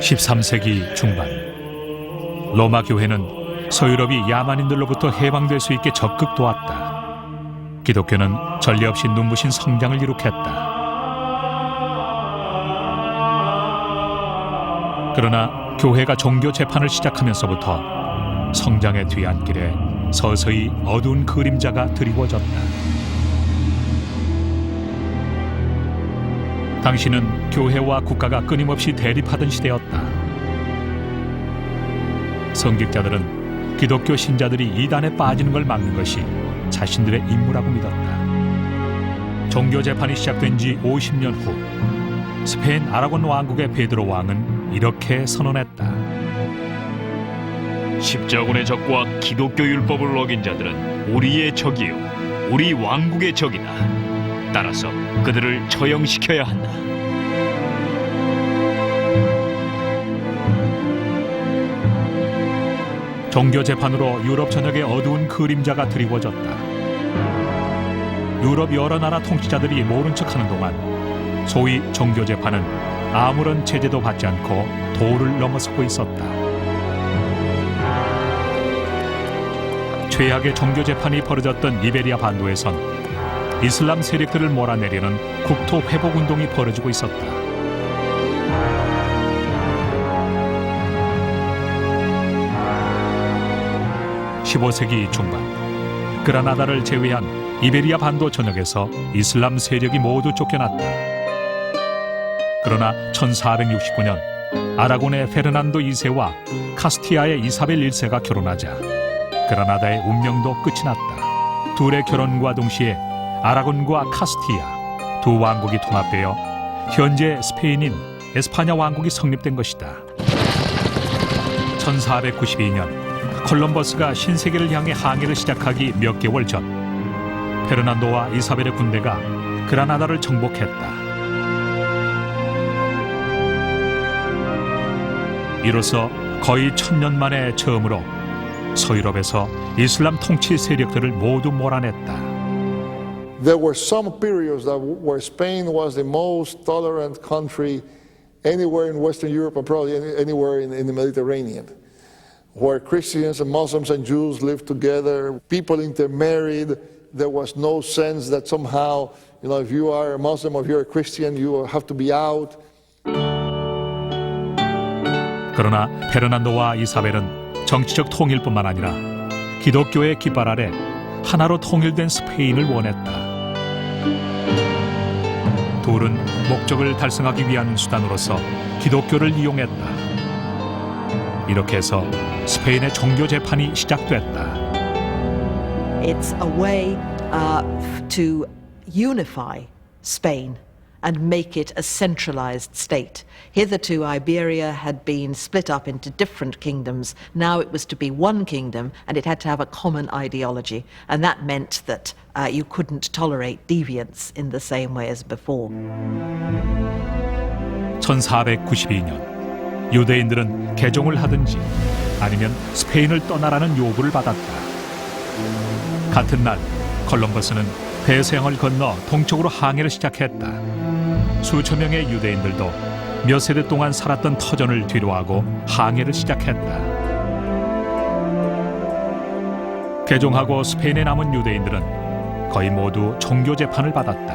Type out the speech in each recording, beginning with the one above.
13세기 중반 로마 교회는 서유럽이 야만인들로부터 해방될 수 있게 적극 도왔다. 기독교는 전례 없이 눈부신 성장을 이룩했다. 그러나 교회가 종교 재판을 시작하면서부터 성장의 뒤안길에 서서히 어두운 그림자가 드리워졌다. 당시는 교회와 국가가 끊임없이 대립하던 시대였다. 성직자들은 기독교 신자들이 이단에 빠지는 걸 막는 것이 자신들의 임무라고 믿었다. 종교 재판이 시작된 지 50년 후 스페인 아라곤 왕국의 베드로 왕은 이렇게 선언했다. 십자군의 적과 기독교 율법을 어긴 자들은 우리의 적이요 우리 왕국의 적이다. 따라서 그들을 처형시켜야 한다. 종교 재판으로 유럽 전역에 어두운 그림자가 드리워졌다. 유럽 여러 나라 통치자들이 모른 척하는 동안 소위 종교 재판은 아무런 제재도 받지 않고 도를 넘어서고 있었다. 최악의 종교 재판이 벌어졌던 이베리아 반도에선 이슬람 세력들을 몰아내려는 국토 회복 운동이 벌어지고 있었다. (15세기) 중반 그라나다를 제외한 이베리아 반도 전역에서 이슬람 세력이 모두 쫓겨났다. 그러나 1469년 아라곤의 페르난도 2세와 카스티아의 이사벨 1세가 결혼하자 그라나다의 운명도 끝이 났다. 둘의 결혼과 동시에 아라곤과 카스티아 두 왕국이 통합되어 현재 스페인인 에스파냐 왕국이 성립된 것이다. 1492년 콜럼버스가 신세계를 향해 항해를 시작하기 몇 개월 전 페르난도와 이사벨의 군대가 그라나다를 정복했다. 이로써 거의 1000년 만에 처음으로 서유럽에서 이슬람 통치 세력들을 모두 몰아냈다. There were some periods where Spain was the most tolerant country anywhere in Western Europe and probably anywhere in the Mediterranean, where Christians and Muslims and Jews lived together, people intermarried. There was no sense that somehow, if you are a Muslim or if you're a Christian, you have to be out. 그러나 페르난도와 이사벨은 정치적 통일뿐만 아니라 기독교의 깃발 아래 하나로 통일된 스페인을 원했다. 둘은 목적을 달성하기 위한 수단으로서 기독교를 이용했다. 이렇게 해서 스페인의 종교 재판이 시작됐다. It's a way to unify Spain and make it a centralized state. Hitherto, Iberia had been split up into different kingdoms. Now it was to be one kingdom, and it had to have a common ideology. And that meant that you couldn't tolerate deviance in the same way as before. 1492년 유대인들은 개종을 하든지 아니면 스페인을 떠나라는 요구를 받았다. 같은 날 콜럼버스는 대서양을 건너 동쪽으로 항해를 시작했다. 수천 명의 유대인들도 몇 세대 동안 살았던 터전을 뒤로하고 항해를 시작했다. 개종하고 스페인에 남은 유대인들은 거의 모두 종교 재판을 받았다.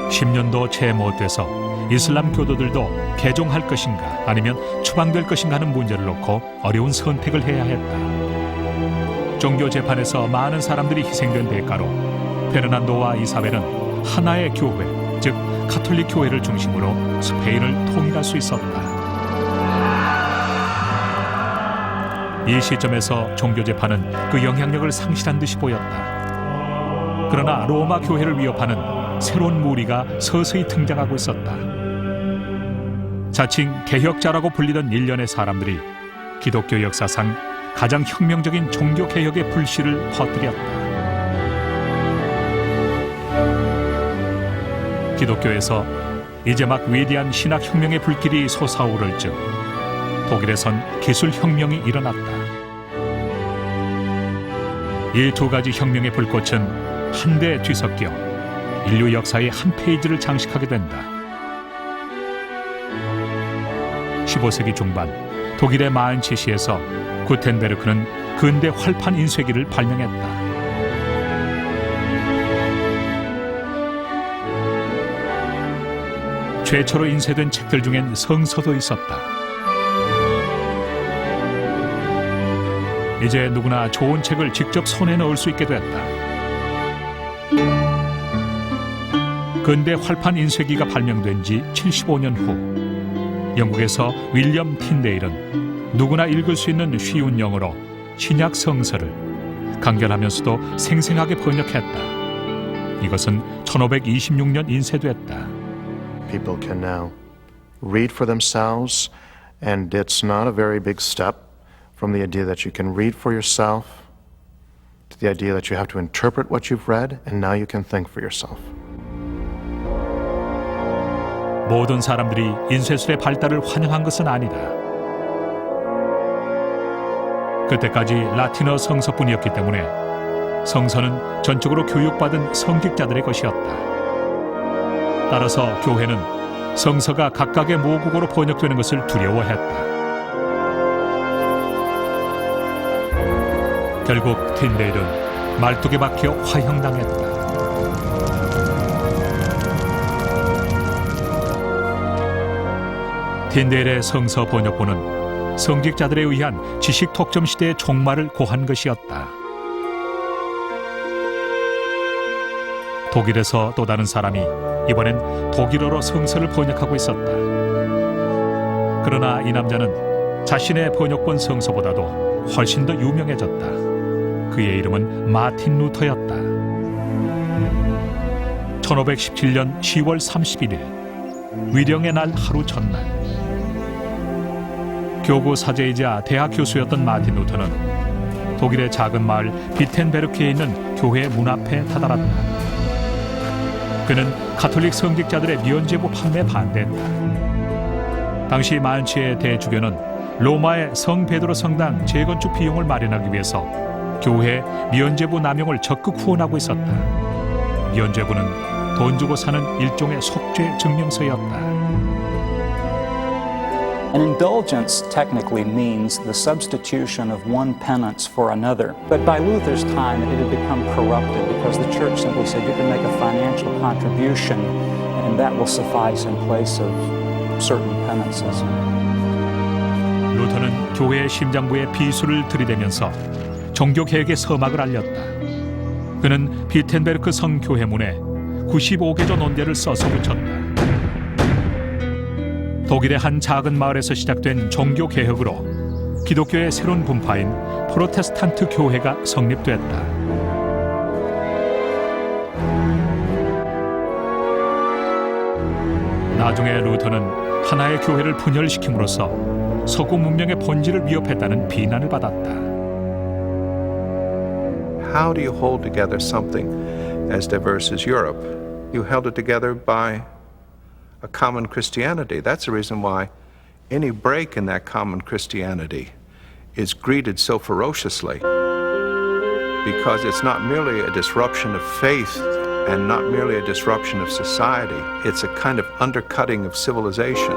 10년도 채 못 돼서 이슬람 교도들도 개종할 것인가 아니면 추방될 것인가 하는 문제를 놓고 어려운 선택을 해야 했다. 종교 재판에서 많은 사람들이 희생된 대가로 페르난도와 이사벨은 하나의 교회, 즉 가톨릭 교회를 중심으로 스페인을 통일할 수 있었다. 이 시점에서 종교 재판은 그 영향력을 상실한 듯이 보였다. 그러나 로마 교회를 위협하는 새로운 무리가 서서히 등장하고 있었다. 자칭 개혁자라고 불리던 일련의 사람들이 기독교 역사상 가장 혁명적인 종교개혁의 불씨를 퍼뜨렸다. 기독교에서 이제 막 위대한 신학혁명의 불길이 솟아오를 즈음 독일에선 기술혁명이 일어났다. 이 두 가지 혁명의 불꽃은 한데 뒤섞여 인류 역사의 한 페이지를 장식하게 된다. 15세기 중반 독일의 마인츠시에서 구텐베르크는 근대 활판 인쇄기를 발명했다. 최초로 인쇄된 책들 중엔 성서도 있었다. 이제 누구나 좋은 책을 직접 손에 넣을 수 있게 됐다. 근대 활판 인쇄기가 발명된 지 75년 후 영국에서 윌리엄 틴데일은 누구나 읽을 수 있는 쉬운 영어로 신약 성서를 간결하면서도 생생하게 번역했다. 이것은 1526년 인쇄됐다. People can now read for themselves, and it's not a very big step from the idea that you can read for yourself to the idea that you have to interpret what you've read, and now you can think for yourself. 모든 사람들이 인쇄술의 발달을 환영한 것은 아니다. 그때까지 라틴어 성서뿐이었기 때문에 성서는 전적으로 교육받은 성직자들의 것이었다. 따라서 교회는 성서가 각각의 모국어로 번역되는 것을 두려워했다. 결국 틴데일은 말뚝에 박혀 화형당했다. 틴데일의 성서 번역본은 성직자들에 의한 지식 독점 시대의 종말을 고한 것이었다. 독일에서 또 다른 사람이 이번엔 독일어로 성서를 번역하고 있었다. 그러나 이 남자는 자신의 번역본 성서보다도 훨씬 더 유명해졌다. 그의 이름은 마틴 루터였다. 1517년 10월 31일 위령의 날 하루 전날 교구 사제이자 대학 교수였던 마틴 루터는 독일의 작은 마을 비텐베르크에 있는 교회 문 앞에 다다랐다. 그는 가톨릭 성직자들의 면죄부 판매에 반대했다. 당시 마인츠의 대주교는 로마의 성 베드로 성당 재건축 비용을 마련하기 위해서 교회 면죄부 남용을 적극 후원하고 있었다. 면죄부는 돈 주고 사는 일종의 속죄 증명서였다. An indulgence technically means the substitution of one penance for another. But by Luther's time, it had become corrupted because the church simply said you can make a financial contribution and that will suffice in place of certain penances. 루터는 교회의 심장부에 비수를 들이대면서 종교개혁의 서막을 알렸다. 그는 비텐베르크 성교회문에 95개조 논제를 써서 붙였다. 독일의 한 작은 마을에서 시작된 종교개혁으로 기독교의 새로운 분파인 프로테스탄트 교회가 성립됐다. 나중에 루터는 하나의 교회를 분열시킴으로써 서구 문명의 본질을 위협했다는 비난을 받았다. How do you hold together something as diverse as Europe? You held it together by a common Christianity. That's the reason why any break in that common Christianity is greeted so ferociously, because it's not merely a disruption of faith and not merely a disruption of society. It's a kind of undercutting of civilization.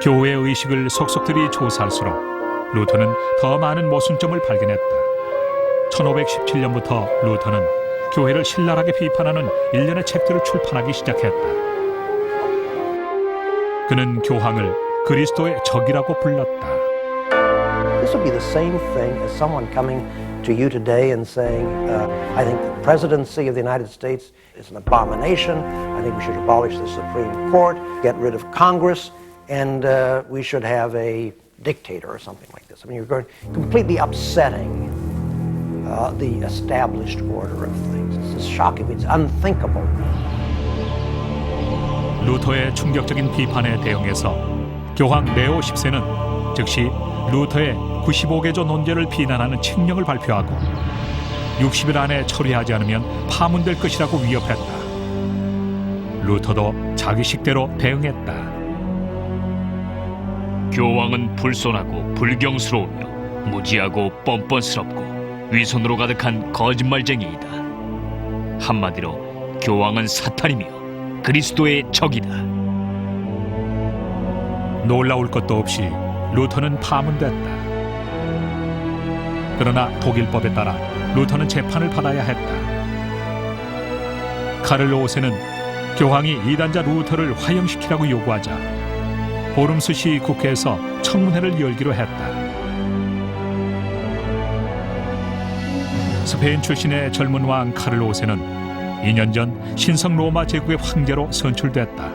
교회 의식을 속속들이 조사할수록 루터는 더 많은 모순점을 발견했다. 1517년부터 루터는 교회를 신랄하게 비판하는 일련의 책들을 출판하기 시작했다. 그는 교황을 그리스도의 적이라고 불렀다. This would be the same thing as someone coming to you today and saying, I think the presidency of the United States is an abomination. I think we should abolish the Supreme Court, get rid of Congress, and we should have a dictator or something like this. I mean, you're going completely upsetting the established order of things. It's shocking. It's unthinkable. 루터의 충격적인 비판에 대응해서 교황 네오 10세는 즉시 루터의 95개조 논제를 비난하는 칙령을 발표하고 60일 안에 처리하지 않으면 파문될 것이라고 위협했다. 루터도 자기 식대로 대응했다. 교황은 불손하고 불경스러우며 무지하고 뻔뻔스럽고 위선으로 가득한 거짓말쟁이이다. 한마디로 교황은 사탄이며 그리스도의 적이다. 놀라울 것도 없이 루터는 파문됐다. 그러나 독일법에 따라 루터는 재판을 받아야 했다. 카를 5세는 교황이 이단자 루터를 화형시키라고 요구하자 호름스시 국회에서 청문회를 열기로 했다. 스페인 출신의 젊은 왕 카를 5세는 2년 전 신성 로마 제국의 황제로 선출됐다.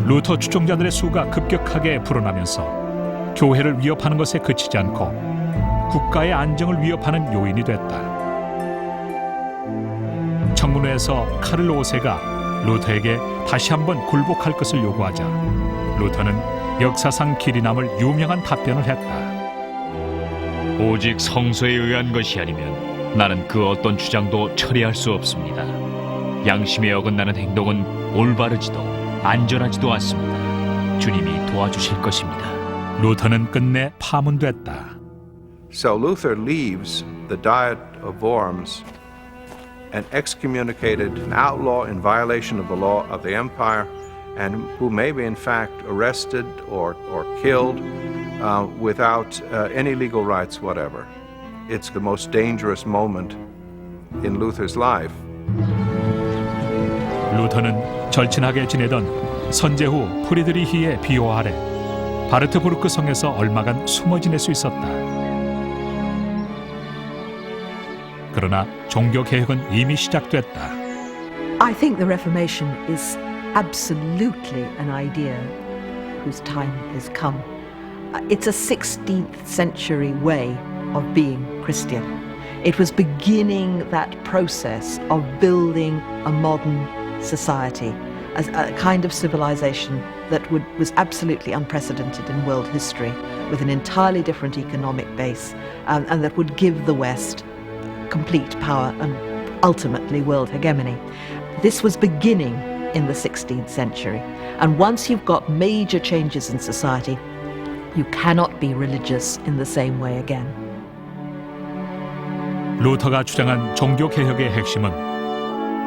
루터 추종자들의 수가 급격하게 불어나면서 교회를 위협하는 것에 그치지 않고 국가의 안정을 위협하는 요인이 됐다. 청문회에서 카를 5세가 루터에게 다시 한번 굴복할 것을 요구하자 루터는 역사상 길이 남을 유명한 답변을 했다. 오직 성서에 의한 것이 아니면 나는 그 어떤 주장도 철회할 수 없습니다. 양심에 어긋나는 행동은 올바르지도 안전하지도 않습니다. 주님이 도와주실 것입니다. 루터는 끝내 파문됐다. So Luther leaves the Diet of Worms and excommunicated an outlaw in violation of the law of the empire and who may be in fact arrested or killed without any legal rights whatever. It's the most dangerous moment in Luther's life. 루터는 절친하게 지내던 선제후 프리드리히의 비호 아래 바르트부르크 성에서 얼마간 숨어 지낼 수 있었다. 그러나 종교 개혁은 이미 시작됐다. I think the Reformation is absolutely an idea whose time has come. It's a 16th century way of being Christian. It was beginning that process of building a modern society, as a kind of civilization that was absolutely unprecedented in world history, with an entirely different economic base, and that would give the West complete power and ultimately world hegemony. This was beginning in the 16th century, and once you've got major changes in society, you cannot be religious in the same way again. 루터가 주장한 종교 개혁의 핵심은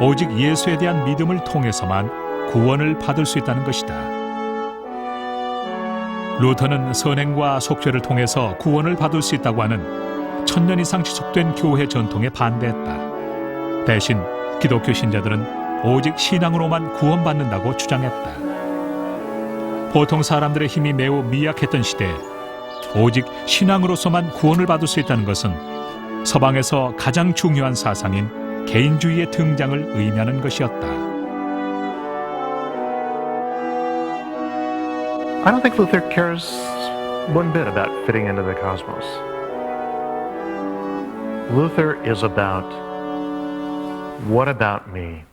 오직 예수에 대한 믿음을 통해서만 구원을 받을 수 있다는 것이다. 루터는 선행과 속죄를 통해서 구원을 받을 수 있다고 하는 1000년 이상 지속된 교회 전통에 반대했다. 대신 기독교 신자들은 오직 신앙으로만 구원받는다고 주장했다. 보통 사람들의 힘이 매우 미약했던 시대에 오직 신앙으로서만 구원을 받을 수 있다는 것은 서방에서 가장 중요한 사상인 개인주의의 등장을 의미하는 것이었다. I don't think Luther cares one bit about fitting into the cosmos. Luther is about what about me?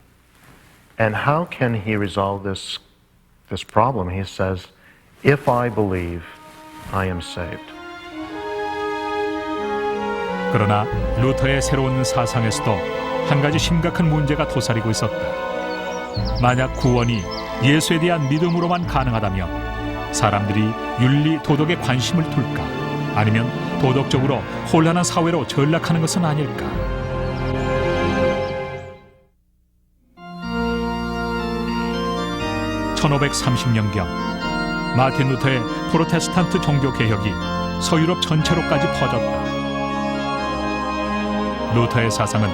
And how can he resolve this problem? He says, if I believe, I am saved. 그러나 루터의 새로운 사상에서도 한 가지 심각한 문제가 도사리고 있었다. 만약 구원이 예수에 대한 믿음으로만 가능하다면 사람들이 윤리, 도덕에 관심을 둘까? 아니면 도덕적으로 혼란한 사회로 전락하는 것은 아닐까? (1530년경) 마틴 루터의 프로테스탄트 종교 개혁이 서유럽 전체로까지 퍼졌다. 루터의 사상은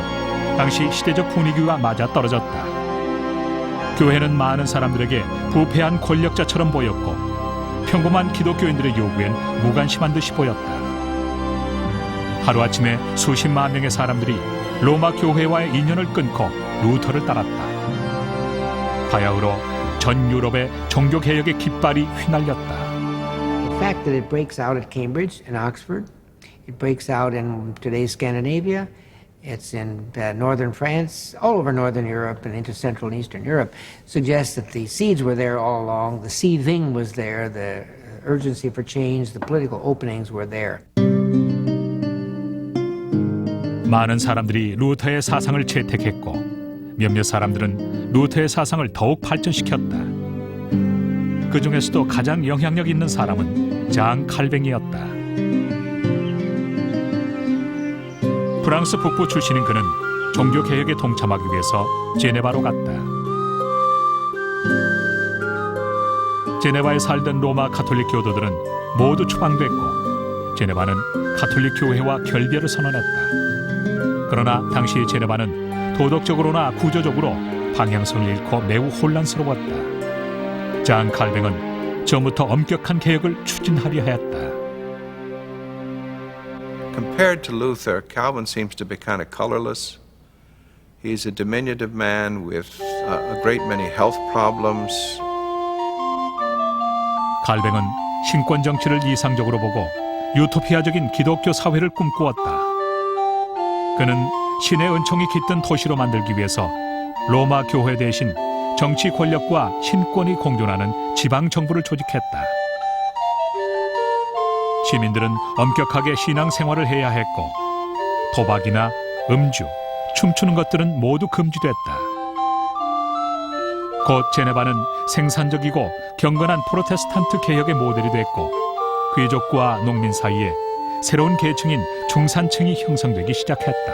당시 시대적 분위기와 맞아떨어졌다. 교회는 많은 사람들에게 부패한 권력자처럼 보였고 평범한 기독교인들의 요구엔 무관심한 듯이 보였다. 하루아침에 수십만 명의 사람들이 로마 교회와의 인연을 끊고 루터를 따랐다. 바야흐로 전 유럽의 종교개혁의 깃발이 휘날렸다. The fact that it breaks out at Cambridge and Oxford, it breaks out in today's Scandinavia, it's in northern France, all over northern Europe and into Central and Eastern Europe, suggests that the seeds were there all along, the seething was there, the urgency for change, the political openings were there. 많은 사람들이 루터의 사상을 채택했고 몇몇 사람들은 루터의 사상을 더욱 발전시켰다. 그 중에서도 가장 영향력 있는 사람은 장 칼뱅이었다. 프랑스 북부 출신인 그는 종교개혁에 동참하기 위해서 제네바로 갔다. 제네바에 살던 로마 가톨릭 교도들은 모두 추방됐고 제네바는 가톨릭 교회와 결별을 선언했다. 그러나 당시 제네바는 도덕적으로나 구조적으로 방향성을 잃고 매우 혼란스러웠다. 장 칼뱅은 처음부터 엄격한 개혁을 추진하려 했다. Compared to Luther, Calvin seems to be kind of colorless. He's a diminutive man with a great many health problems. 칼뱅은 신권 정치를 이상적으로 보고 유토피아적인 기독교 사회를 꿈꾸었다. 그는 신의 은총이 깃든 도시로 만들기 위해서 로마 교회 대신 정치 권력과 신권이 공존하는 지방 정부를 조직했다. 시민들은 엄격하게 신앙 생활을 해야 했고 도박이나 음주, 춤추는 것들은 모두 금지됐다. 곧 제네바는 생산적이고 경건한 프로테스탄트 개혁의 모델이 됐고 귀족과 농민 사이에 새로운 계층인 중산층이 형성되기 시작했다.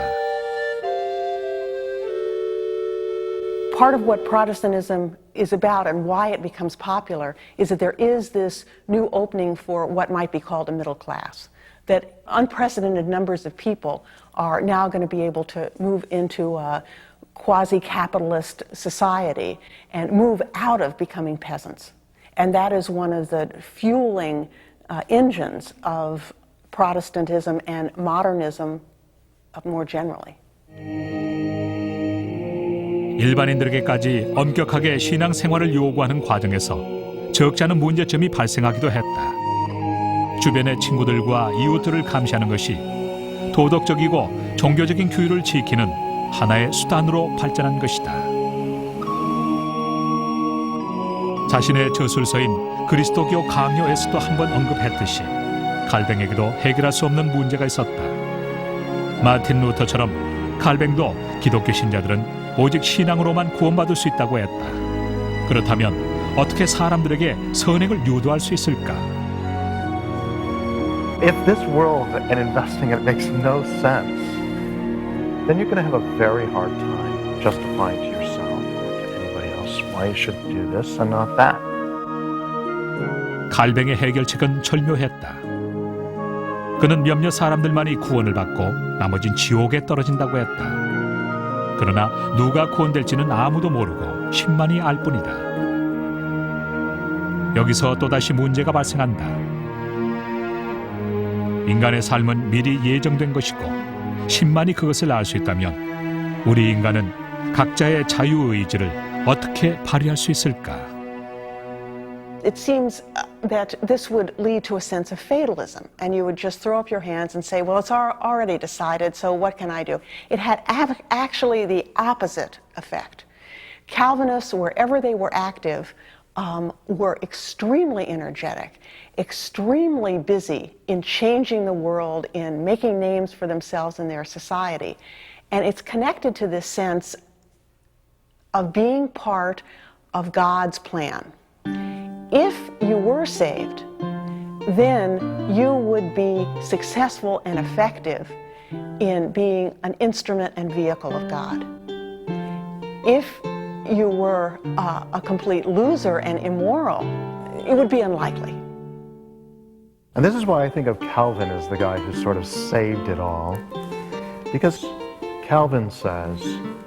Part of what Protestantism is about and why it becomes popular is that there is this new opening for what might be called a middle class. That unprecedented numbers of people are now going to be able to move into a quasi-capitalist society and move out of becoming peasants. And that is one of the fueling engines of Protestantism and modernism more generally. 일반인들에게까지 엄격하게 신앙 생활을 요구하는 과정에서 적지 않은 문제점이 발생하기도 했다. 주변의 친구들과 이웃들을 감시하는 것이 도덕적이고 종교적인 규율을 지키는 하나의 수단으로 발전한 것이다. 자신의 저술서인 그리스도교 강요에서도 한번 언급했듯이 칼뱅에게도 해결할 수 없는 문제가 있었다. 마틴 루터처럼 칼뱅도 기독교 신자들은 오직 신앙으로만 구원받을 수 있다고 했다. 그렇다면 어떻게 사람들에게 선행을 유도할 수 있을까? If this world and investing in it makes no sense, then you're going to have a very hard time justifying to yourself or to anybody else why you should do this and not that. 칼뱅의 해결책은 절묘했다. 그는 몇몇 사람들만이 구원을 받고 나머진 지옥에 떨어진다고 했다. 그러나 누가 구원될지는 아무도 모르고 신만이 알 뿐이다. 여기서 또다시 문제가 발생한다. 인간의 삶은 미리 예정된 것이고 신만이 그것을 알 수 있다면 우리 인간은 각자의 자유의지를 어떻게 발휘할 수 있을까? It seems that this would lead to a sense of fatalism, and you would just throw up your hands and say, well, it's already decided, so what can I do? It had actually the opposite effect. Calvinists, wherever they were active, were extremely energetic, extremely busy in changing the world, in making names for themselves and their society. And it's connected to this sense of being part of God's plan. If you were saved, then you would be successful and effective in being an instrument and vehicle of God. If you were a complete loser and immoral, it would be unlikely. And this is why I think of Calvin as the guy who sort of saved it all. Because Calvin says,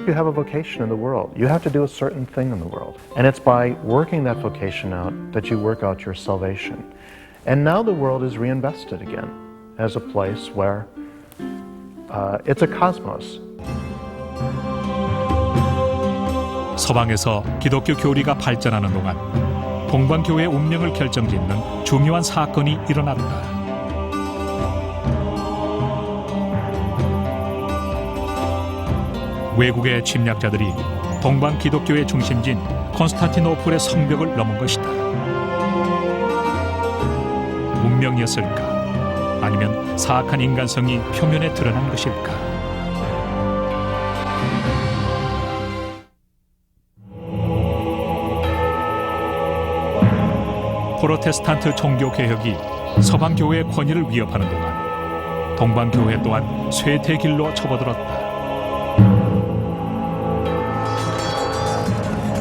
you have a vocation in the world. You have to do a certain thing in the world. And it's by working that vocation out that you work out your salvation. And now the world is reinvested again as a place where it's a cosmos. 서방에서 기독교 교리가 발전하는 동안 동방교회의 운명을 결정짓는 중요한 사건이 일어났다. 외국의 침략자들이 동방 기독교의 중심지인 콘스탄티노플의 성벽을 넘은 것이다. 운명이었을까? 아니면 사악한 인간성이 표면에 드러난 것일까? 프로테스탄트 종교 개혁이 서방 교회의 권위를 위협하는 동안 동방 교회 또한 쇠퇴 길로 접어들었다.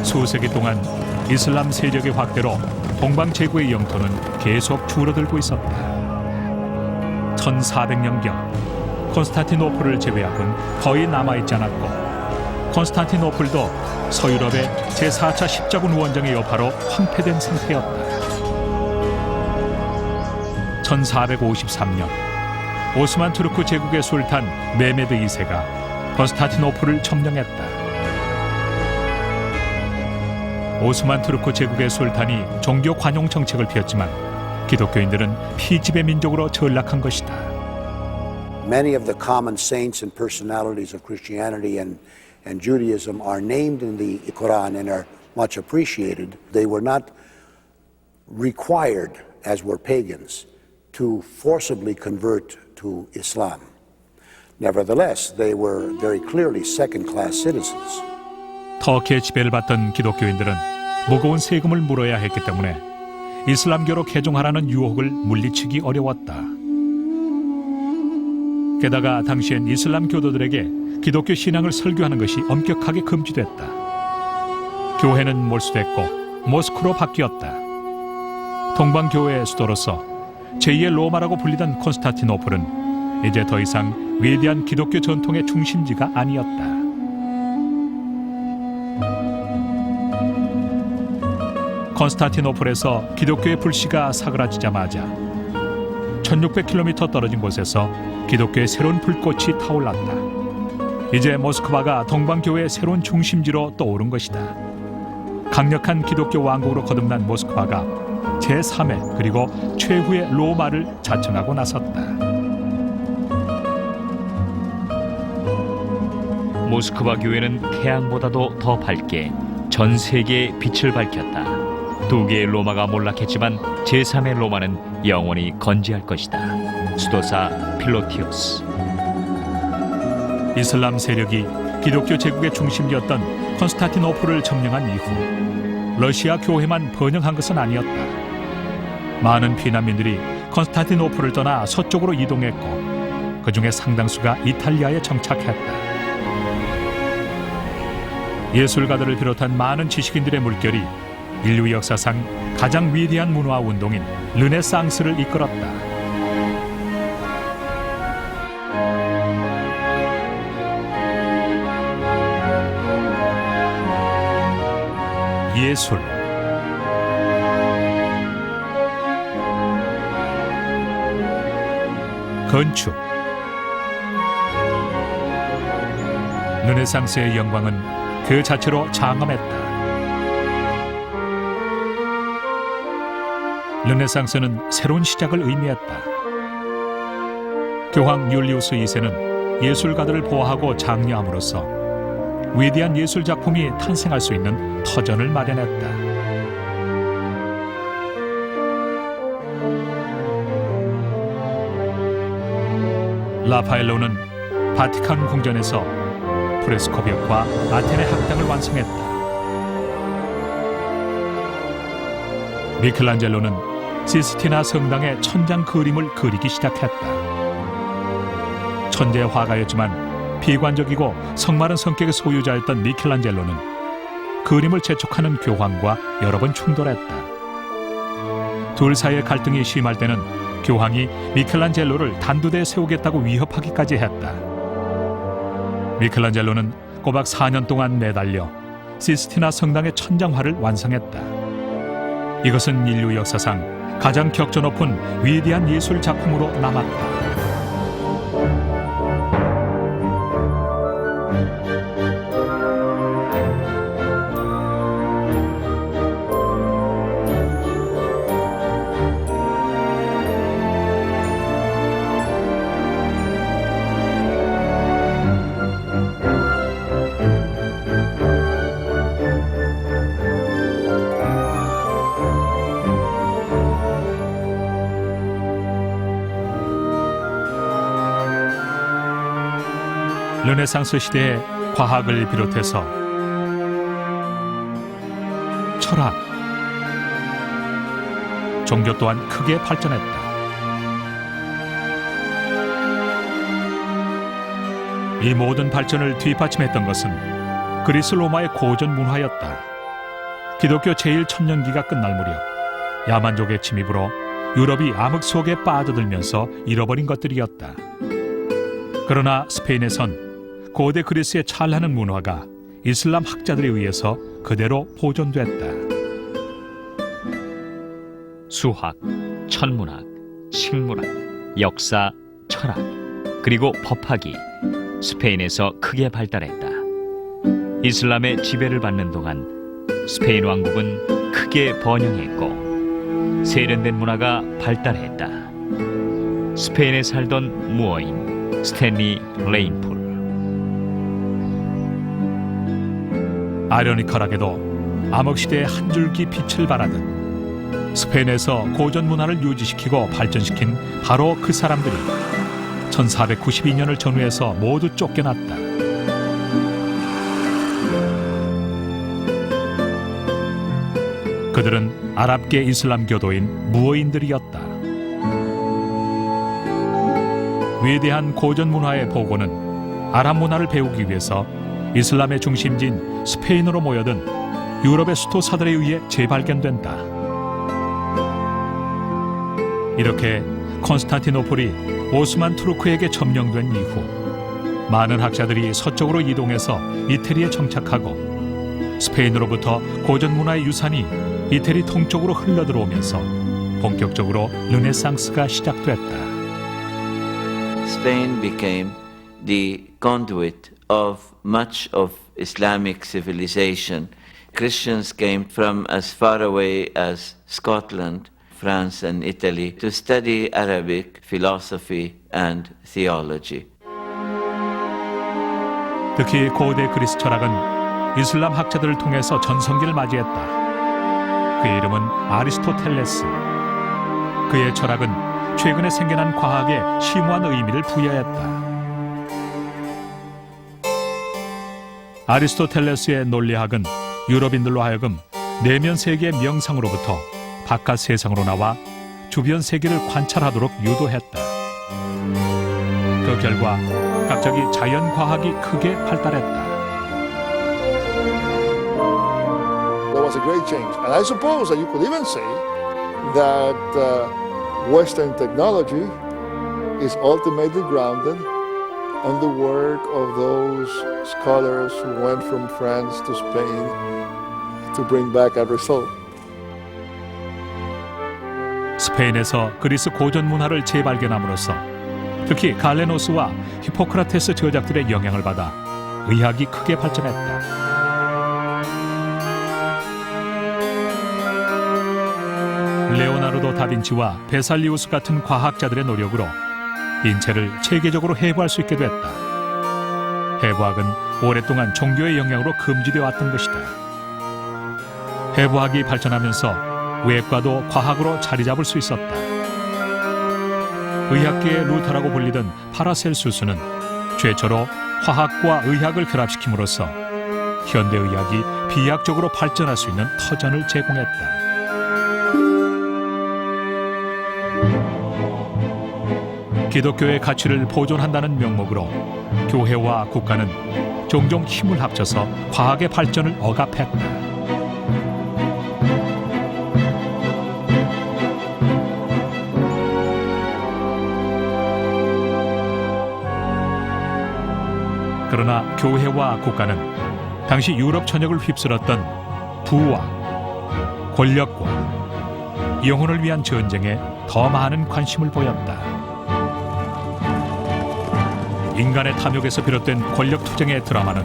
수세기 동안 이슬람 세력의 확대로 동방 제국의 영토는 계속 줄어들고 있었다. 1400년경 콘스탄티노플을 제외하고는 거의 남아있지 않았고 콘스탄티노플도 서유럽의 제4차 십자군 원정의 여파로 황폐된 상태였다. 1453년 오스만 투르크 제국의 술탄 메메드 2세가 콘스탄티노플을 점령했다. 오스만 투르크 제국의 술탄이 종교 관용 정책을 펴었지만 기독교인들은 피지배 민족으로 전락한 것이다. Many of the common saints and personalities of Christianity and Judaism are named in the Quran and are much appreciated. They were not required, as were pagans, to forcibly convert to Islam. Nevertheless, they were very clearly second-class citizens. 터키의 지배를 받던 기독교인들은 무거운 세금을 물어야 했기 때문에 이슬람교로 개종하라는 유혹을 물리치기 어려웠다. 게다가 당시엔 이슬람 교도들에게 기독교 신앙을 설교하는 것이 엄격하게 금지됐다. 교회는 몰수됐고 모스크로 바뀌었다. 동방교회의 수도로서 제2의 로마라고 불리던 콘스탄티노플은 이제 더 이상 위대한 기독교 전통의 중심지가 아니었다. 콘스탄티노플에서 기독교의 불씨가 사그라지자마자 1600km 떨어진 곳에서 기독교의 새로운 불꽃이 타올랐다. 이제 모스크바가 동방교회의 새로운 중심지로 떠오른 것이다. 강력한 기독교 왕국으로 거듭난 모스크바가 제3회 그리고 최후의 로마를 자청하고 나섰다. 모스크바 교회는 태양보다도 더 밝게 전 세계에 빛을 밝혔다. 두 개의 로마가 몰락했지만 제3의 로마는 영원히 건재할 것이다. 수도사 필로티우스. 이슬람 세력이 기독교 제국의 중심지였던 콘스탄티노플을 점령한 이후 러시아 교회만 번영한 것은 아니었다. 많은 피난민들이 콘스탄티노플을 떠나 서쪽으로 이동했고 그 중에 상당수가 이탈리아에 정착했다. 예술가들을 비롯한 많은 지식인들의 물결이 인류 역사상 가장 위대한 문화 운동인 르네상스를 이끌었다. 예술, 건축, 르네상스의 영광은 그 자체로 장엄했다. 르네상스는 새로운 시작을 의미했다. 교황 율리우스 2세는 예술가들을 보호하고 장려함으로써 위대한 예술 작품이 탄생할 수 있는 터전을 마련했다. 라파엘로는 바티칸 궁전에서 프레스코 벽과 아테네 학당을 완성했다. 미켈란젤로는 시스티나 성당의 천장 그림을 그리기 시작했다. 천재 화가였지만 비관적이고 성마른 성격의 소유자였던 미켈란젤로는 그림을 재촉하는 교황과 여러 번 충돌했다. 둘 사이의 갈등이 심할 때는 교황이 미켈란젤로를 단두대에 세우겠다고 위협하기까지 했다. 미켈란젤로는 꼬박 4년 동안 매달려 시스티나 성당의 천장화를 완성했다. 이것은 인류 역사상 가장 격조 높은 위대한 예술 작품으로 남았다. 르네상스 시대의 과학을 비롯해서 철학, 종교 또한 크게 발전했다. 이 모든 발전을 뒷받침했던 것은 그리스 로마의 고전 문화였다. 기독교 제1천년기가 끝날 무렵 야만족의 침입으로 유럽이 암흑 속에 빠져들면서 잃어버린 것들이었다. 그러나 스페인에선 고대 그리스의 찬란한 문화가 이슬람 학자들에 의해서 그대로 보존됐다. 수학, 천문학, 식물학, 역사, 철학, 그리고 법학이 스페인에서 크게 발달했다. 이슬람의 지배를 받는 동안 스페인 왕국은 크게 번영했고 세련된 문화가 발달했다. 스페인에 살던 무어인 스탠리 레인풀. 아이러니컬하게도 암흑시대의 한 줄기 빛을 발하듯 스페인에서 고전 문화를 유지시키고 발전시킨 바로 그 사람들이 1492년을 전후해서 모두 쫓겨났다. 그들은 아랍계 이슬람교도인 무어인들이었다. 위대한 고전 문화의 보고는 아랍 문화를 배우기 위해서 이슬람의 중심지인 스페인으로 모여든 유럽의 수도사들에 의해 재발견된다. 이렇게 콘스탄티노플이 오스만 투르크에게 점령된 이후 많은 학자들이 서쪽으로 이동해서 이태리에 정착하고 스페인으로부터 고전 문화의 유산이 이태리 동쪽으로 흘러들어오면서 본격적으로 르네상스가 시작됐다. Spain became the conduit of much of Islamic civilization. Christians came from as far away as Scotland, France and Italy to study Arabic, philosophy and theology. 특히 고대 그리스 철학은 이슬람 학자들을 통해서 전성기를 맞이했다. 그의 이름은 아리스토텔레스. 그의 철학은 최근에 생겨난 과학에 심오한 의미를 부여했다. 아리스토텔레스의 논리학은 유럽인들로 하여금 내면 세계의 명상으로부터 바깥 세상으로 나와 주변 세계를 관찰하도록 유도했다. 그 결과 갑자기 자연 과학이 크게 발달했다. There was a great change. And I suppose that you could even say that Western technology is ultimately grounded on the work of those scholars who went from France to Spain to bring back a result. 스페인에서 그리스 고전 문화를 재발견함으로써 특히 갈레노스와 히포크라테스 저작들의 영향을 받아 의학이 크게 발전했다. 레오나르도 다빈치와 베살리우스 같은 과학자들의 노력으로 인체를 체계적으로 해부할 수 있게 됐다. 해부학은 오랫동안 종교의 영향으로 금지되어 왔던 것이다. 해부학이 발전하면서 외과도 과학으로 자리 잡을 수 있었다. 의학계의 루터라고 불리던 파라셀수스는 최초로 화학과 의학을 결합시킴으로써 현대의학이 비약적으로 발전할 수 있는 터전을 제공했다. 기독교의 가치를 보존한다는 명목으로 교회와 국가는 종종 힘을 합쳐서 과학의 발전을 억압했다. 그러나 교회와 국가는 당시 유럽 전역을 휩쓸었던 부와 권력과 영혼을 위한 전쟁에 더 많은 관심을 보였다. 인간의 탐욕에서 비롯된 권력 투쟁의 드라마는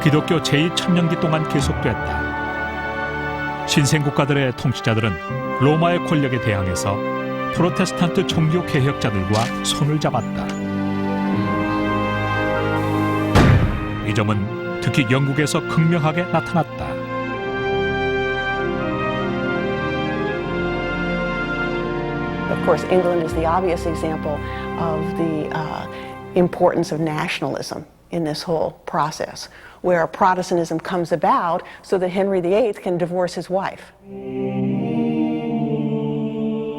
기독교 제2천년기 동안 계속됐다. 신생국가들의 통치자들은 로마의 권력에 대항해서 프로테스탄트 종교 개혁자들과 손을 잡았다. 이 점은 특히 영국에서 극명하게 나타났다. Of course, England is the obvious example of the importance of nationalism in this whole process, where Protestantism comes about so that Henry VIII can divorce his wife.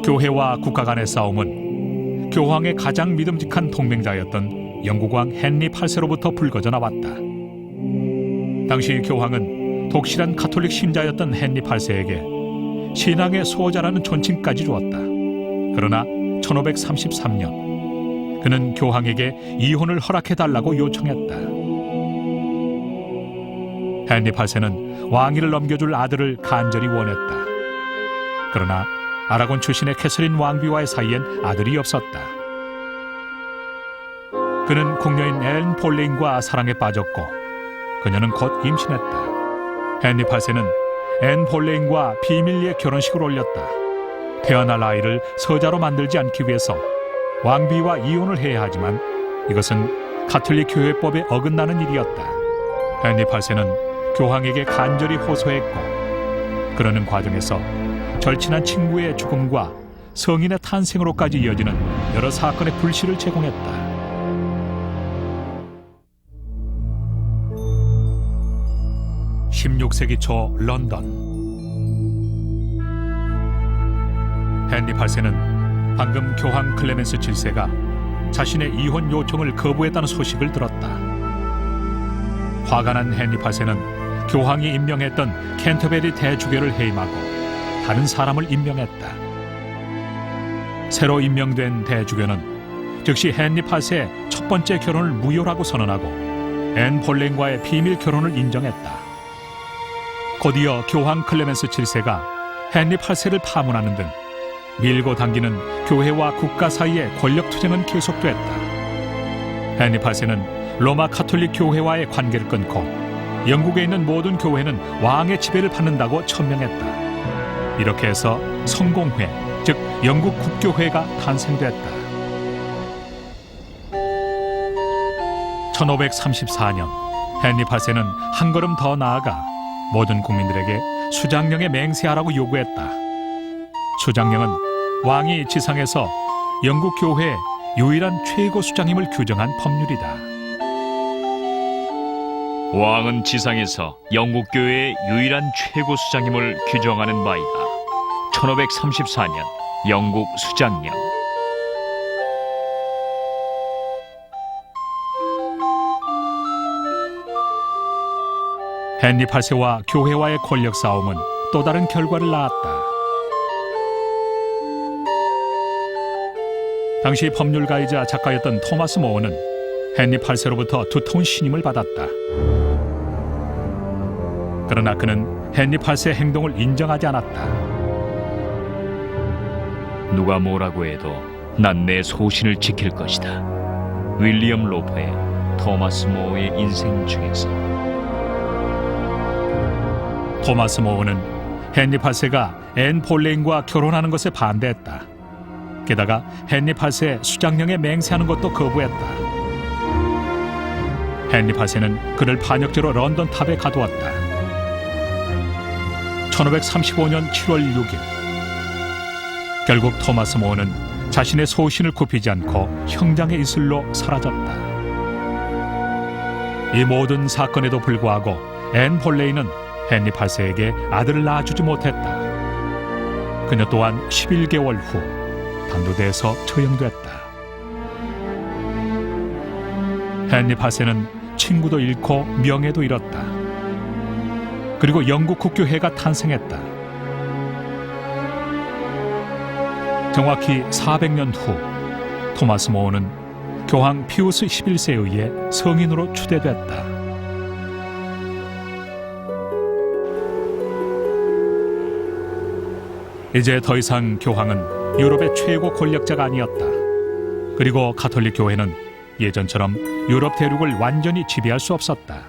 교회와 국가 간의 싸움은 교황의 가장 믿음직한 동맹자였던 영국왕 헨리 8세로부터 불거져 나왔다. 당시 교황은 독실한 가톨릭 신자였던 헨리 8세에게 신앙의 수호자라는 존칭까지 주었다. 그러나 1533년 그는 교황에게 이혼을 허락해달라고 요청했다. 헨리 8세는 왕위를 넘겨줄 아들을 간절히 원했다. 그러나 아라곤 출신의 캐서린 왕비와의 사이엔 아들이 없었다. 그는 궁녀인 앤 볼레인과 사랑에 빠졌고 그녀는 곧 임신했다. 헨리 8세는 앤 볼레인과 비밀리에 결혼식을 올렸다. 태어날 아이를 서자로 만들지 않기 위해서 왕비와 이혼을 해야 하지만 이것은 가톨릭 교회법에 어긋나는 일이었다. 헨리 8세는 교황에게 간절히 호소했고 그러는 과정에서 절친한 친구의 죽음과 성인의 탄생으로까지 이어지는 여러 사건의 불씨를 제공했다. 16세기 초 런던. 헨리 8세는 방금 교황 클레멘스 7세가 자신의 이혼 요청을 거부했다는 소식을 들었다. 화가 난 헨리 8세는 교황이 임명했던 캔터베리 대주교를 해임하고 다른 사람을 임명했다. 새로 임명된 대주교는 즉시 헨리 8세의 첫 번째 결혼을 무효라고 선언하고 앤 볼레인과의 비밀 결혼을 인정했다. 곧이어 교황 클레멘스 7세가 헨리 8세를 파문하는 등 밀고 당기는 교회와 국가 사이의 권력 투쟁은 계속됐다. 헨리 8세는 로마 가톨릭 교회와의 관계를 끊고 영국에 있는 모든 교회는 왕의 지배를 받는다고 천명했다. 이렇게 해서 성공회, 즉 영국 국교회가 탄생됐다. 1534년 헨리 8세는 한 걸음 더 나아가 모든 국민들에게 수장령에 맹세하라고 요구했다. 수장령은 왕이 지상에서 영국 교회의 유일한 최고 수장임을 규정한 법률이다. 왕은 지상에서 영국 교회의 유일한 최고 수장임을 규정하는 바이다. 1534년 영국 수장령. 헨리 8세와 교회와의 권력 싸움은 또 다른 결과를 낳았다. 당시 법률가이자 작가였던 토마스 모어는 헨리 8세로부터 두터운 신임을 받았다. 그러나 그는 헨리 8세의 행동을 인정하지 않았다. 누가 뭐라고 해도 난 내 소신을 지킬 것이다. 윌리엄 로퍼의 토마스 모어의 인생 중에서. 토마스 모어는 헨리 8세가 앤 볼레인과 결혼하는 것에 반대했다. 게다가 헨리 8세 수장령에 맹세하는 것도 거부했다. 헨리 8세는 그를 반역죄로 런던 탑에 가두었다. 1535년 7월 6일 결국 토마스 모어는 자신의 소신을 굽히지 않고 형장의 이슬로 사라졌다. 이 모든 사건에도 불구하고 앤 볼레인은 헨리 8세에게 아들을 낳아주지 못했다. 그녀 또한 11개월 후 단두대에서 처형됐다. 헨리 8세는 친구도 잃고 명예도 잃었다. 그리고 영국 국교회가 탄생했다. 정확히 400년 후 토마스 모어는 교황 피우스 11세에 의해 성인으로 추대됐다. 이제 더 이상 교황은 유럽의 최고 권력자가 아니었다. 그리고 가톨릭 교회는 예전처럼 유럽 대륙을 완전히 지배할 수 없었다.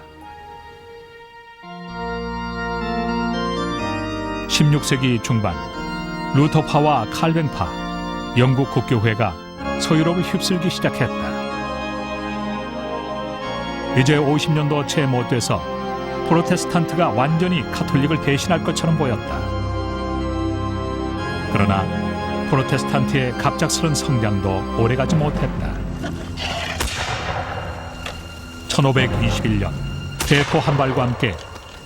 16세기 중반 루터파와 칼벤파, 영국 국교회가 서유럽을 휩쓸기 시작했다. 이제 50년도 채 못 돼서 프로테스탄트가 완전히 가톨릭을 대신할 것처럼 보였다. 그러나 프로테스탄트의 갑작스런 성장도 오래가지 못했다. 1521년 대포 한 발과 함께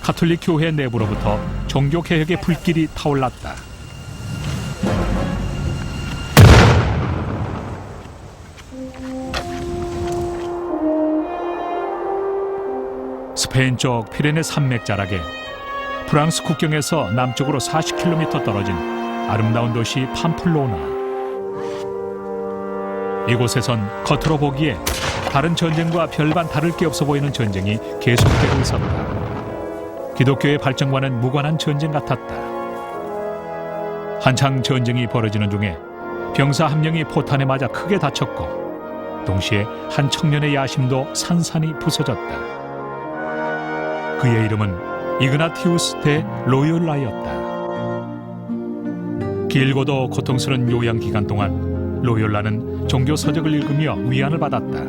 가톨릭 교회 내부로부터 종교개혁의 불길이 타올랐다. 스페인 쪽 피레네 산맥 자락에 프랑스 국경에서 남쪽으로 40km 떨어진 아름다운 도시 팜플로나. 이곳에선 겉으로 보기에 다른 전쟁과 별반 다를 게 없어 보이는 전쟁이 계속되고 있었다. 기독교의 발전과는 무관한 전쟁 같았다. 한창 전쟁이 벌어지는 중에 병사 한 명이 포탄에 맞아 크게 다쳤고 동시에 한 청년의 야심도 산산이 부서졌다. 그의 이름은 이그나티우스 대 로욜라였다. 길고도 고통스러운 요양 기간 동안 로욜라는 종교 서적을 읽으며 위안을 받았다.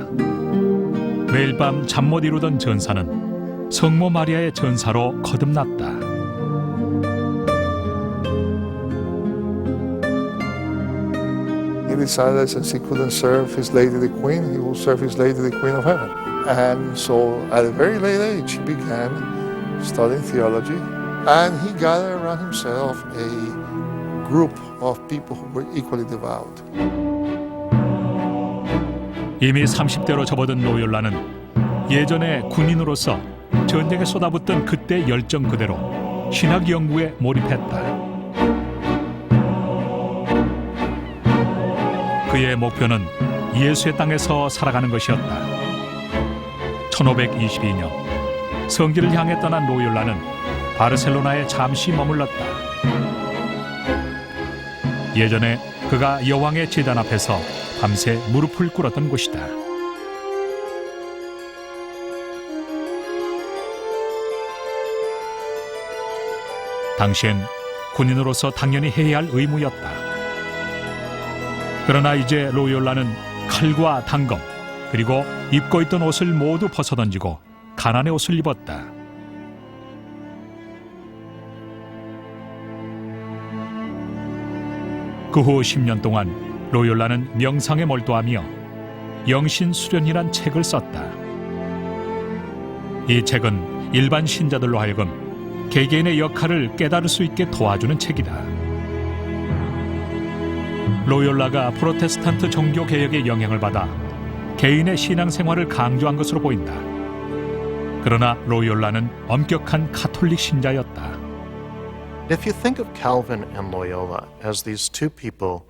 매일 밤 잠 못 이루던 전사는 성모 마리아의 전사로 거듭났다. He decided that since he couldn't serve his lady the queen, he will serve his lady the queen of heaven. And so at a very late age, he began studying theology, and he gathered around himself a group of people who were equally devout. 이미 30대로 접어든 로욜라는 예전에 군인으로서 전쟁에 쏟아붓던 그때 열정 그대로 신학 연구에 몰입했다. 그의 목표는 예수의 땅에서 살아가는 것이었다. 1522년 성지를 향해 떠난 로욜라는 바르셀로나에 잠시 머물렀다. 예전에 그가 여왕의 제단 앞에서 밤새 무릎을 꿇었던 곳이다. 당시엔 군인으로서 당연히 해야 할 의무였다. 그러나 이제 로욜라는 칼과 단검 그리고 입고 있던 옷을 모두 벗어던지고 가난의 옷을 입었다. 그 후 10년 동안 로욜라는 명상에 몰두하며 영신수련이란 책을 썼다. 이 책은 일반 신자들로 하여금 개개인의 역할을 깨달을 수 있게 도와주는 책이다. 로욜라가 프로테스탄트 종교 개혁의 영향을 받아 개인의 신앙생활을 강조한 것으로 보인다. 그러나 로욜라는 엄격한 가톨릭 신자였다. If you think of Calvin and Loyola as these two people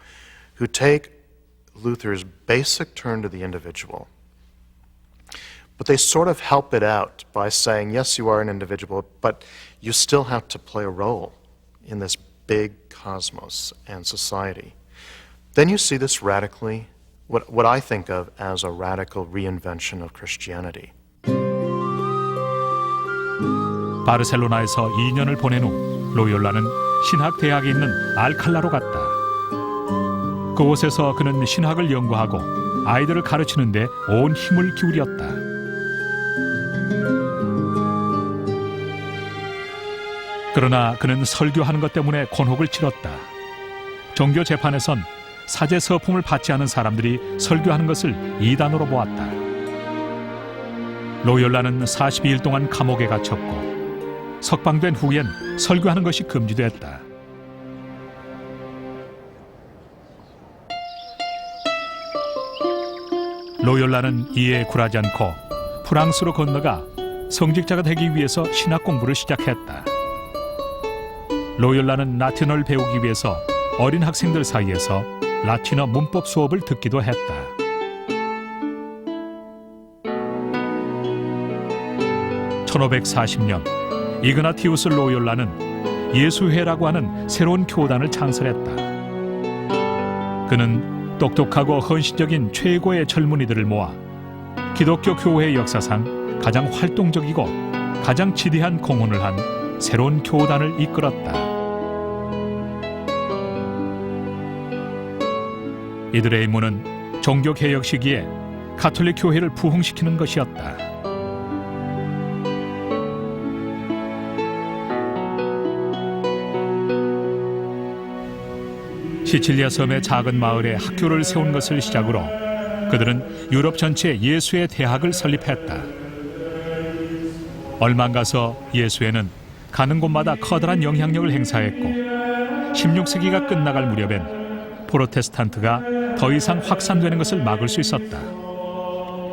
who take Luther's basic turn to the individual, but they sort of help it out by saying, yes, you are an individual, but you still have to play a role in this big cosmos and society. Then you see this radically, what I think of as a radical reinvention of Christianity. 바르셀로나에서 2년을 보낸 후 로욜라는 신학대학에 있는 알칼라로 갔다. 그곳에서 그는 신학을 연구하고 아이들을 가르치는 데 온 힘을 기울였다. 그러나 그는 설교하는 것 때문에 곤혹을 치렀다. 종교 재판에선 사제 서품을 받지 않은 사람들이 설교하는 것을 이단으로 보았다. 로욜라는 42일 동안 감옥에 갇혔고 석방된 후엔 설교하는 것이 금지됐다. 로욜라는 이에 굴하지 않고 프랑스로 건너가 성직자가 되기 위해서 신학 공부를 시작했다. 로욜라는 라틴어를 배우기 위해서 어린 학생들 사이에서 라틴어 문법 수업을 듣기도 했다. (1540년) 이그나티우스 로욜라는 예수회라고 하는 새로운 교단을 창설했다. 그는 똑똑하고 헌신적인 최고의 젊은이들을 모아 기독교 교회 역사상 가장 활동적이고 가장 지대한 공헌을 한 새로운 교단을 이끌었다. 이들의 임무는 종교개혁 시기에 가톨릭 교회를 부흥시키는 것이었다. 시칠리아 섬의 작은 마을에 학교를 세운 것을 시작으로 그들은 유럽 전체 예수의 대학을 설립했다. 얼마 안 가서 예수회는 가는 곳마다 커다란 영향력을 행사했고 16세기가 끝나갈 무렵엔 프로테스탄트가 더 이상 확산되는 것을 막을 수 있었다.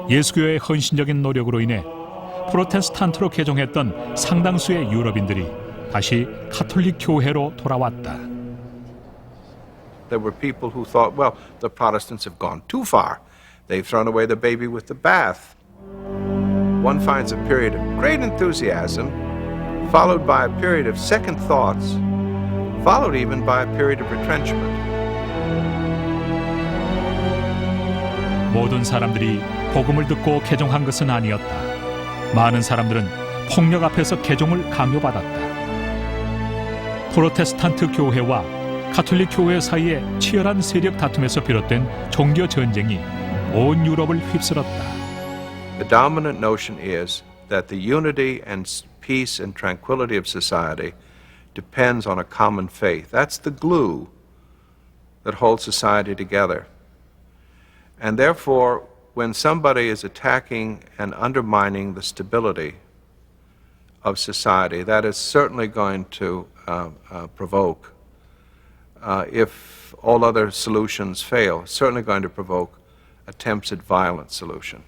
예수교의 헌신적인 노력으로 인해 프로테스탄트로 개종했던 상당수의 유럽인들이 다시 가톨릭 교회로 돌아왔다. There were people who thought, well, the Protestants have gone too far. They've thrown away the baby with the bath. One finds a period of great enthusiasm, followed by a period of second thoughts, followed even by a period of retrenchment. 모든 사람들이 복음을 듣고 개종한 것은 아니었다. 많은 사람들은 폭력 앞에서 개종을 강요받았다. 프로테스탄트 교회와 가톨릭 교회 사이의 치열한 세력 다툼에서 비롯된 종교 전쟁이 온 유럽을 휩쓸었다. The dominant notion is that the unity and peace and tranquility of society depends on a common faith. That's the glue that holds society together. And therefore, when somebody is attacking and undermining the stability of society, that is certainly going to provoke, if all other solutions fail, certainly going to provoke attempts at violent solution.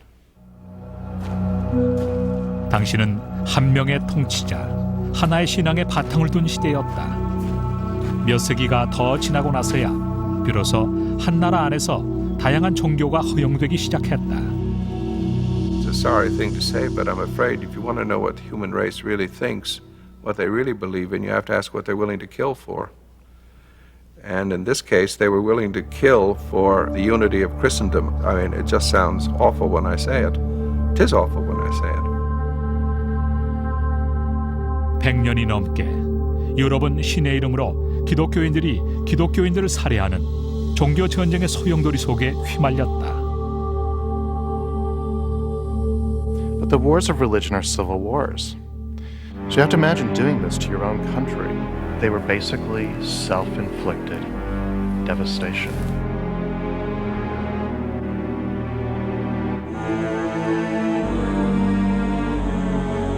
당시는 한 명의 통치자, 하나의 신앙의 바탕을 둔 시대였다. 몇 세기가 더 지나고 나서야 비로소 한 나라 안에서 다양한 종교가 허용되기 시작했다. It's a sorry thing to say, but I'm afraid if you want to know what the human race really thinks, what they really believe in, you have to ask what they're willing to kill for. And in this case, they were willing to kill for the unity of Christendom. I mean, it just sounds awful when I say it. It is awful when I say it. 100년이 넘게 유럽은 신의 이름으로 기독교인들이 기독교인들을 살해하는 종교 전쟁의 소용돌이 속에 휘말렸다. But the wars of religion are civil wars. So you have to imagine doing this to your own country. They were basically self-inflicted devastation.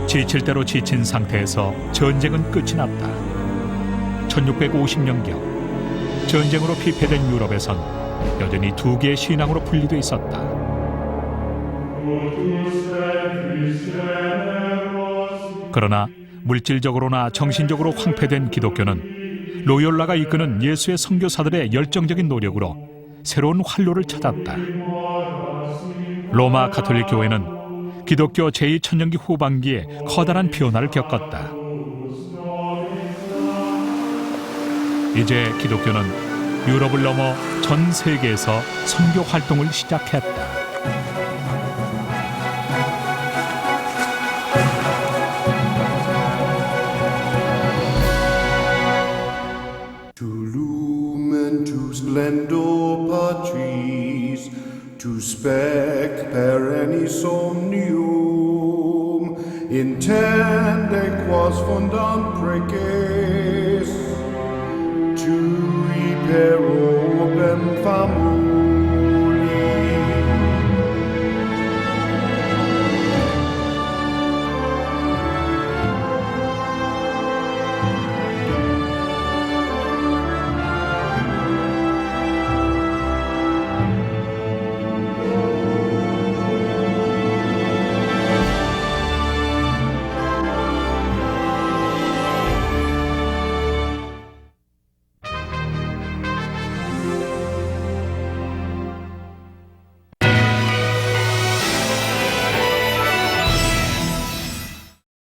지칠 대로 지친 상태에서 전쟁은 끝이 났다. 1650년경 전쟁으로 피폐된 유럽에선 여전히 두 개의 신앙으로 분리돼 있었다. 그러나 물질적으로나 정신적으로 황폐된 기독교는 로욜라가 이끄는 예수의 선교사들의 열정적인 노력으로 새로운 활로를 찾았다. 로마 가톨릭 교회는 기독교 제2천년기 후반기에 커다란 변화를 겪었다. 이제 기독교는 유럽을 넘어 전 세계에서 선교 활동을 시작했다. To lumen, to splendor patris, to spec perennis omnium, intende quas fundam preces, tui per orbem famum.